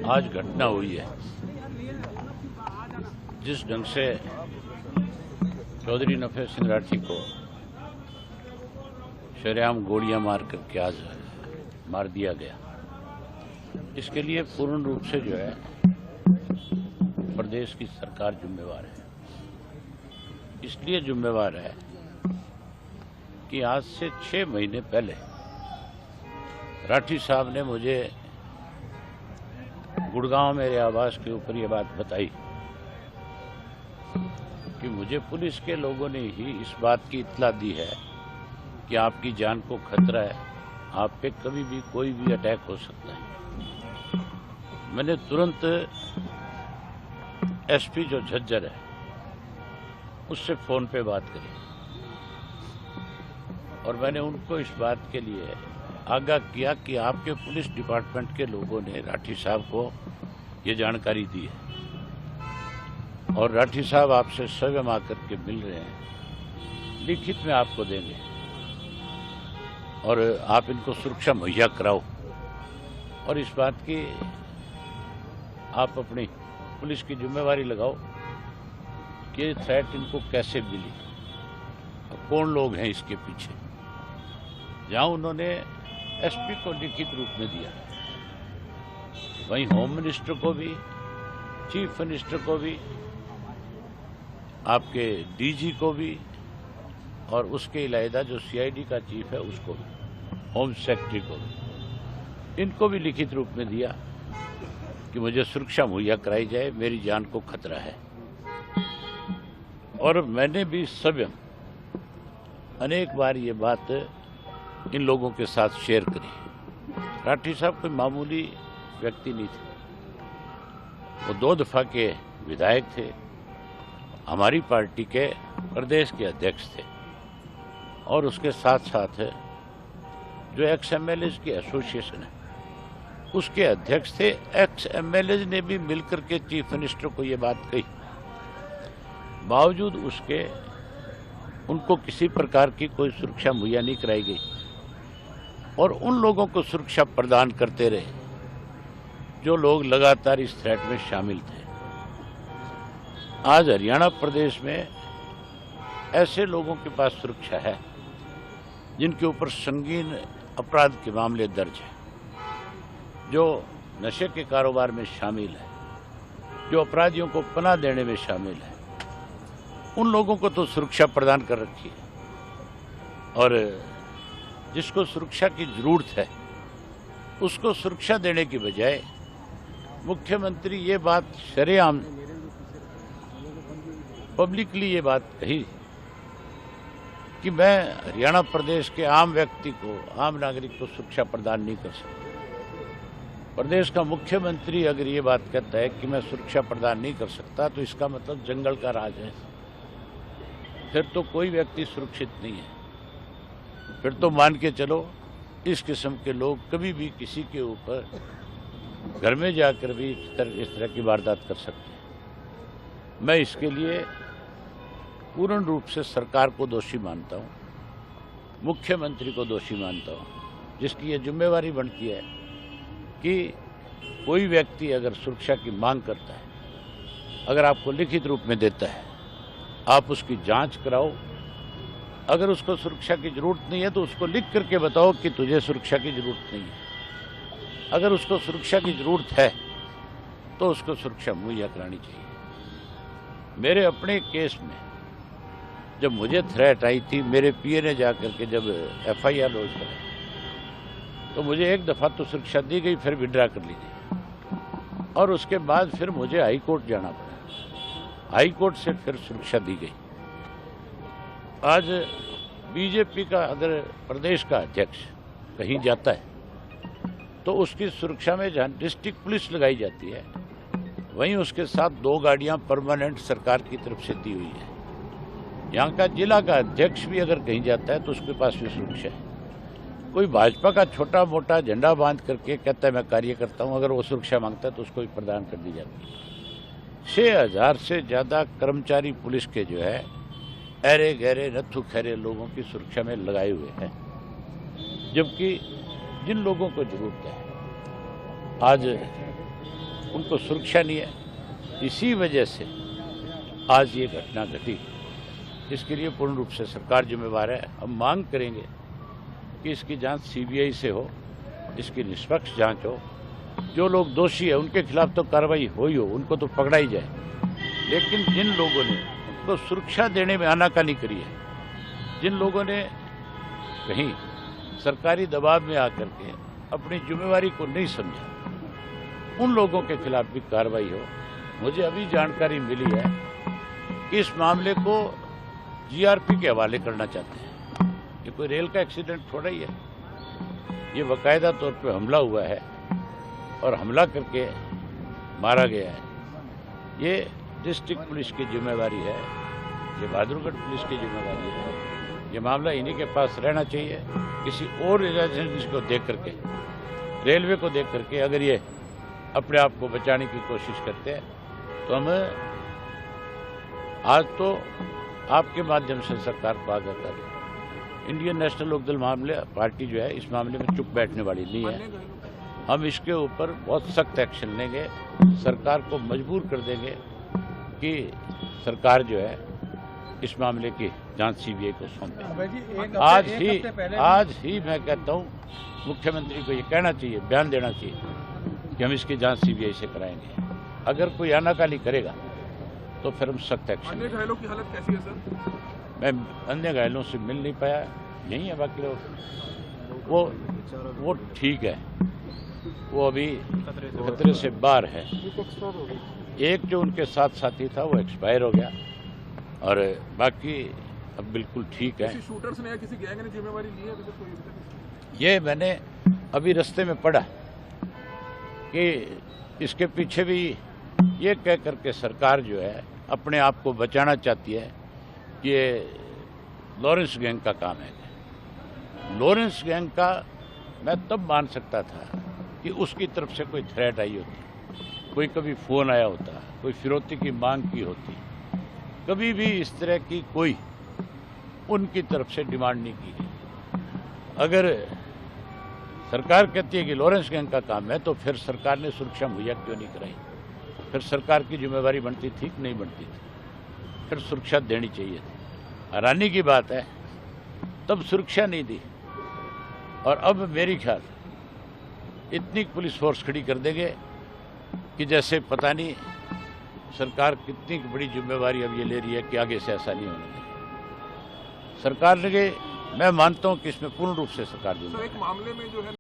आज घटना हुई है, जिस ढंग से चौधरी नफे सिंह राठी को शरेआम गोलियां मार करके आज मार दिया गया, इसके लिए पूर्ण रूप से जो है प्रदेश की सरकार जिम्मेवार है। इसलिए जिम्मेवार है कि आज से 6 महीने पहले राठी साहब ने मुझे गुड़गांव मेरे आवास के ऊपर ये बात बताई कि मुझे पुलिस के लोगों ने ही इस बात की इत्तला दी है कि आपकी जान को खतरा है, आप पे कभी भी कोई भी अटैक हो सकता है। मैंने तुरंत एसपी जो झज्जर है उससे फोन पे बात करी और मैंने उनको इस बात के लिए आगाह किया कि आपके पुलिस डिपार्टमेंट के लोगों ने राठी साहब को ये जानकारी दी है और राठी साहब आपसे स्वयं आकर के मिल रहे हैं, लिखित में आपको देंगे और आप इनको सुरक्षा मुहैया कराओ और इस बात की आप अपनी पुलिस की जिम्मेवारी लगाओ कि ये थ्रेट इनको कैसे मिली और कौन लोग हैं इसके पीछे। जहां उन्होंने एसपी को लिखित रूप में दिया, वहीं होम मिनिस्टर को भी, चीफ मिनिस्टर को भी, आपके डीजी को भी और उसके इलावा जो सीआईडी का चीफ है उसको भी, होम सेक्रेटरी को भी, इनको भी लिखित रूप में दिया कि मुझे सुरक्षा मुहैया कराई जाए, मेरी जान को खतरा है। और मैंने भी स्वयं अनेक बार ये बात इन लोगों के साथ शेयर करी। राठी साहब कोई मामूली व्यक्ति नहीं थे, वो 2 दफा के विधायक थे, हमारी पार्टी के प्रदेश के अध्यक्ष थे और उसके साथ साथ जो एक्स एमएलए की एसोसिएशन है उसके अध्यक्ष थे। एक्स एमएलए ने भी मिलकर के चीफ मिनिस्टर को ये बात कही, बावजूद उसके उनको किसी प्रकार की कोई सुरक्षा मुहैया नहीं कराई गई और उन लोगों को सुरक्षा प्रदान करते रहे जो लोग लगातार इस थ्रेट में शामिल थे। आज हरियाणा प्रदेश में ऐसे लोगों के पास सुरक्षा है जिनके ऊपर संगीन अपराध के मामले दर्ज हैं, जो नशे के कारोबार में शामिल है, जो अपराधियों को पनाह देने में शामिल है। उन लोगों को तो सुरक्षा प्रदान कर रखी है और जिसको सुरक्षा की जरूरत है उसको सुरक्षा देने की बजाय मुख्यमंत्री ये बात शरेआम पब्लिकली ये बात कही कि मैं हरियाणा प्रदेश के आम व्यक्ति को, आम नागरिक को सुरक्षा प्रदान नहीं कर सकता। प्रदेश का मुख्यमंत्री अगर ये बात कहता है कि मैं सुरक्षा प्रदान नहीं कर सकता तो इसका मतलब जंगल का राज है, फिर तो कोई व्यक्ति सुरक्षित नहीं है। फिर तो मान के चलो इस किस्म के लोग कभी भी किसी के ऊपर घर में जाकर भी इस तरह की वारदात कर सकते हैं। मैं इसके लिए पूर्ण रूप से सरकार को दोषी मानता हूँ, मुख्यमंत्री को दोषी मानता हूँ, जिसकी ये जिम्मेवारी बनती है कि कोई व्यक्ति अगर सुरक्षा की मांग करता है, अगर आपको लिखित रूप में देता है, आप उसकी जांच कराओ। अगर उसको सुरक्षा की जरूरत नहीं है तो उसको लिख करके बताओ कि तुझे सुरक्षा की जरूरत नहीं है। अगर उसको सुरक्षा की जरूरत है तो उसको सुरक्षा मुहैया करानी चाहिए। मेरे अपने केस में जब मुझे थ्रेट आई थी, मेरे पीए ने जाकर के जब एफआईआर लॉन्च कराई तो मुझे एक दफा तो सुरक्षा दी गई, फिर विड्रा कर ली गई और उसके बाद फिर मुझे हाई कोर्ट जाना पड़ा, हाई कोर्ट से फिर सुरक्षा दी गई। आज बीजेपी का अगर प्रदेश का अध्यक्ष कहीं जाता है तो उसकी सुरक्षा में जहाँ डिस्ट्रिक्ट पुलिस लगाई जाती है, वहीं उसके साथ 2 गाड़ियां परमानेंट सरकार की तरफ से दी हुई है। यहाँ का जिला का अध्यक्ष भी अगर कहीं जाता है तो उसके पास भी सुरक्षा है। कोई भाजपा का छोटा मोटा झंडा बांध करके कहता है मैं कार्य करता हूँ, अगर वो सुरक्षा मांगता है तो उसको भी प्रदान कर दी जाती है। 6000 से ज़्यादा कर्मचारी पुलिस के जो है अरे गहरे नत्थु खैरे लोगों की सुरक्षा में लगाए हुए हैं, जबकि जिन लोगों को जरूरत है आज उनको सुरक्षा नहीं है। इसी वजह से आज ये घटना घटी। इसके लिए पूर्ण रूप से सरकार जिम्मेवार है। हम मांग करेंगे कि इसकी जांच सीबीआई से हो, इसकी निष्पक्ष जांच हो। जो लोग दोषी है उनके खिलाफ तो कार्रवाई हो ही हो, उनको तो पकड़ा ही जाए। लेकिन जिन लोगों ने उनको सुरक्षा देने में आनाकानी करी है, जिन लोगों ने कहीं सरकारी दबाव में आकर के अपनी जिम्मेवारी को नहीं समझा, उन लोगों के खिलाफ भी कार्रवाई हो। मुझे अभी जानकारी मिली है कि इस मामले को जीआरपी के हवाले करना चाहते हैं। ये कोई रेल का एक्सीडेंट थोड़ा ही है, ये बाकायदा तौर पे हमला हुआ है और हमला करके मारा गया है। ये डिस्ट्रिक्ट पुलिस की जिम्मेवारी है, ये बहादुरगढ़ पुलिस की जिम्मेवारी है। ये मामला इन्हीं के पास रहना चाहिए। किसी और एजेंसी को देख करके, रेलवे को देख करके अगर ये अपने आप को बचाने की कोशिश करते हैं तो हम आज तो आपके माध्यम से सरकार को आगाह करें। इंडियन नेशनल लोकदल मामले पार्टी जो है इस मामले में चुप बैठने वाली नहीं है। हम इसके ऊपर बहुत सख्त एक्शन लेंगे, सरकार को मजबूर कर देंगे कि सरकार जो है इस मामले की जांच सीबीआई को सौंपे। आज ही मैं कहता हूँ मुख्यमंत्री को ये कहना चाहिए, बयान देना चाहिए कि हम इसकी जांच सीबीआई से कराएंगे। अगर कोई आनाकानी करेगा तो फिर हम सख्त एक्शन। अन्य घायलों की हालत कैसी है सर? मैं अन्य घायलों से मिल नहीं पाया, यही है बाकी लोग। वो ठीक है, वो अभी खतरे से बाहर है। एक जो उनके साथ साथी था वो एक्सपायर हो गया और बाकी अब बिल्कुल ठीक है। किसी शूटर्स ने या किसी गैंग ने जिम्मेवारी ली है? ये मैंने अभी रास्ते में पढ़ा कि इसके पीछे भी ये कह करके सरकार जो है अपने आप को बचाना चाहती है कि ये लॉरेंस गैंग का काम है। लॉरेंस गैंग का मैं तब मान सकता था कि उसकी तरफ से कोई थ्रेट आई होती, कोई कभी फ़ोन आया होता, कोई फिरौती की मांग की होती। कभी भी इस तरह की कोई उनकी तरफ से डिमांड नहीं की गई। अगर सरकार कहती है कि लॉरेंस गैंग का काम है तो फिर सरकार ने सुरक्षा मुहैया क्यों नहीं कराई? फिर सरकार की जिम्मेवारी बनती थी कि नहीं बनती थी? फिर सुरक्षा देनी चाहिए थी। हैरानी की बात है तब सुरक्षा नहीं दी और अब मेरी ख्याल इतनी पुलिस फोर्स खड़ी कर देंगे कि जैसे पता नहीं सरकार कितनी बड़ी जिम्मेवारी अब ये ले रही है कि आगे से ऐसा नहीं होना चाहिए। सरकार ने, मैं मानता हूं कि इसमें पूर्ण रूप से सरकार एक मामले में जो है